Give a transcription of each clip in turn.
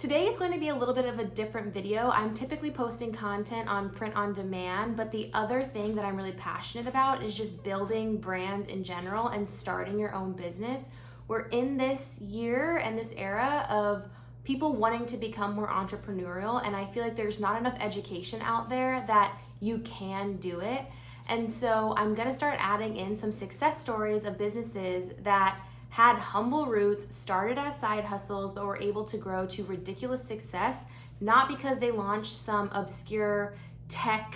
Today is going to be a little bit of a different video. I'm typically posting content on print on demand, but the other thing that I'm really passionate about is just building brands in general and starting your own business. We're in this year and this era of people wanting to become more entrepreneurial, and I feel like there's not enough education out there that you can do it. And so I'm gonna start adding in some success stories of businesses that had humble roots, started as side hustles, but were able to grow to ridiculous success, not because they launched some obscure tech,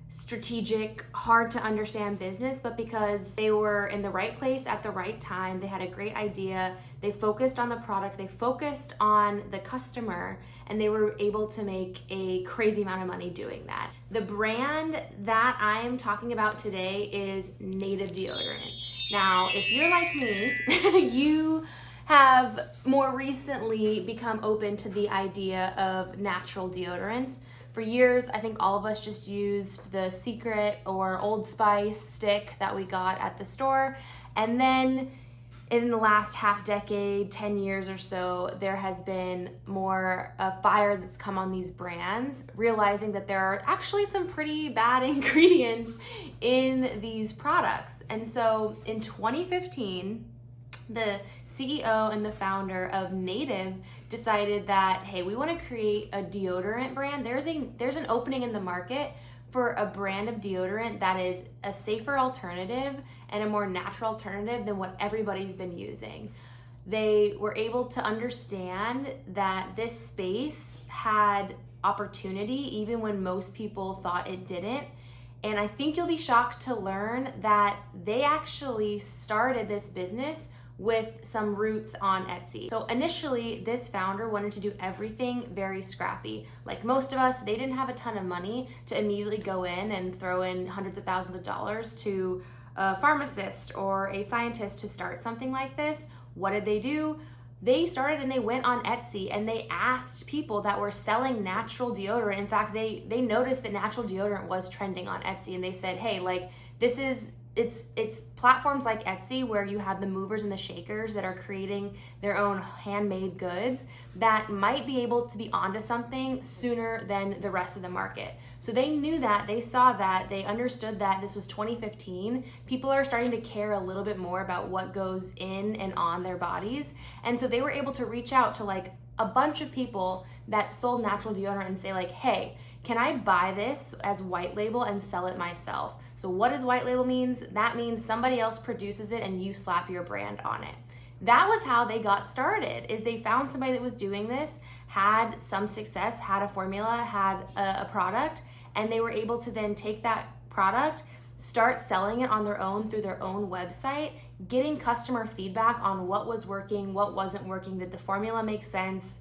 strategic, hard to understand business, but because they were in the right place at the right time. They had a great idea. They focused on the product, they focused on the customer, and they were able to make a crazy amount of money doing that. The brand that I am talking about today is Native Deodorant. Now, if you're like me, you have more recently become open to the idea of natural deodorants. For years, I think all of us just used the Secret or Old Spice stick that we got at the store. And then in the last half decade, 10 years or so, there has been more fire that's come on these brands, realizing that there are actually some pretty bad ingredients in these products. And so in 2015, the CEO and the founder of Native decided that, hey, we want to create a deodorant brand. There's an opening in the market for a brand of deodorant that is a safer alternative and a more natural alternative than what everybody's been using. They were able to understand that this space had opportunity even when most people thought it didn't. And I think you'll be shocked to learn that they actually started this business with some roots on Etsy. So initially, this founder wanted to do everything very scrappy. Like most of us, they didn't have a ton of money to immediately go in and throw in hundreds of thousands of dollars to a pharmacist or a scientist to start something like this. What did they do? They started and they went on Etsy and they asked people that were selling natural deodorant. In fact, they noticed that natural deodorant was trending on Etsy, and they said, hey, like it's platforms like Etsy where you have the movers and the shakers that are creating their own handmade goods that might be able to be onto something sooner than the rest of the market. So they knew that, they saw that, they understood that this was 2015. People are starting to care a little bit more about what goes in and on their bodies. And so they were able to reach out to like a bunch of people that sold natural deodorant and say like, hey, can I buy this as white label and sell it myself? So what does white label means? That means somebody else produces it and you slap your brand on it. That was how they got started, is they found somebody that was doing this, had some success, had a formula, had a product, and they were able to then take that product, start selling it on their own through their own website, getting customer feedback on what was working, what wasn't working, did the formula make sense,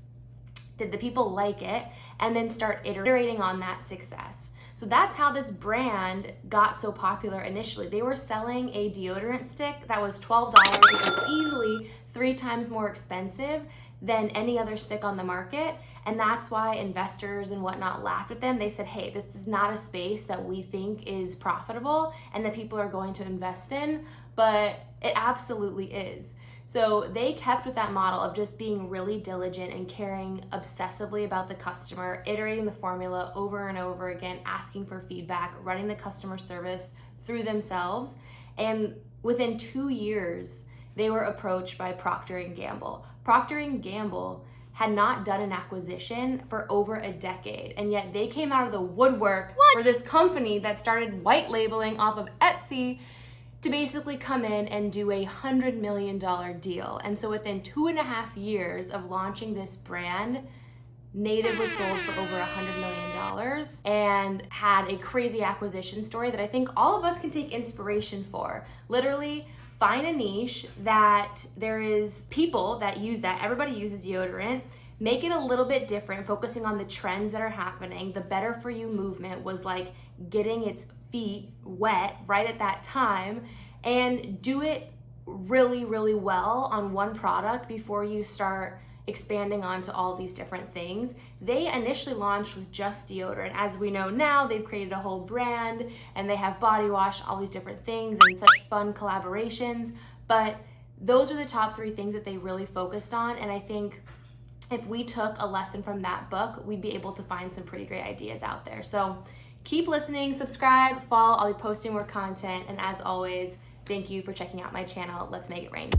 did the people like it, and then start iterating on that success. So that's how this brand got so popular initially. They were selling a deodorant stick that was $12, which was easily 3 times more expensive than any other stick on the market. And that's why investors and whatnot laughed at them. They said, hey, this is not a space that we think is profitable and that people are going to invest in, but it absolutely is. So they kept with that model of just being really diligent and caring obsessively about the customer, iterating the formula over and over again, asking for feedback, running the customer service through themselves. And within 2 years, they were approached by Procter Gamble. Procter Gamble had not done an acquisition for over a decade, and yet they came out of the woodwork for this company that started white labeling off of Etsy to basically come in and do a $100 million deal. And so within 2.5 years of launching this brand, Native was sold for over $100 million and had a crazy acquisition story that I think all of us can take inspiration for. Literally, find a niche that there is people that use that. Everybody uses deodorant. Make it a little bit different, focusing on the trends that are happening. The Better For You movement was like getting its feet wet right at that time, and do it really, really well on one product before you start expanding onto all these different things. They initially launched with just deodorant. As we know now, they've created a whole brand and they have body wash, all these different things and such fun collaborations. But those are the top 3 things that they really focused on. And I think if we took a lesson from that book, we'd be able to find some pretty great ideas out there. So keep listening, subscribe, follow. I'll be posting more content. And as always, thank you for checking out my channel. Let's make it rain.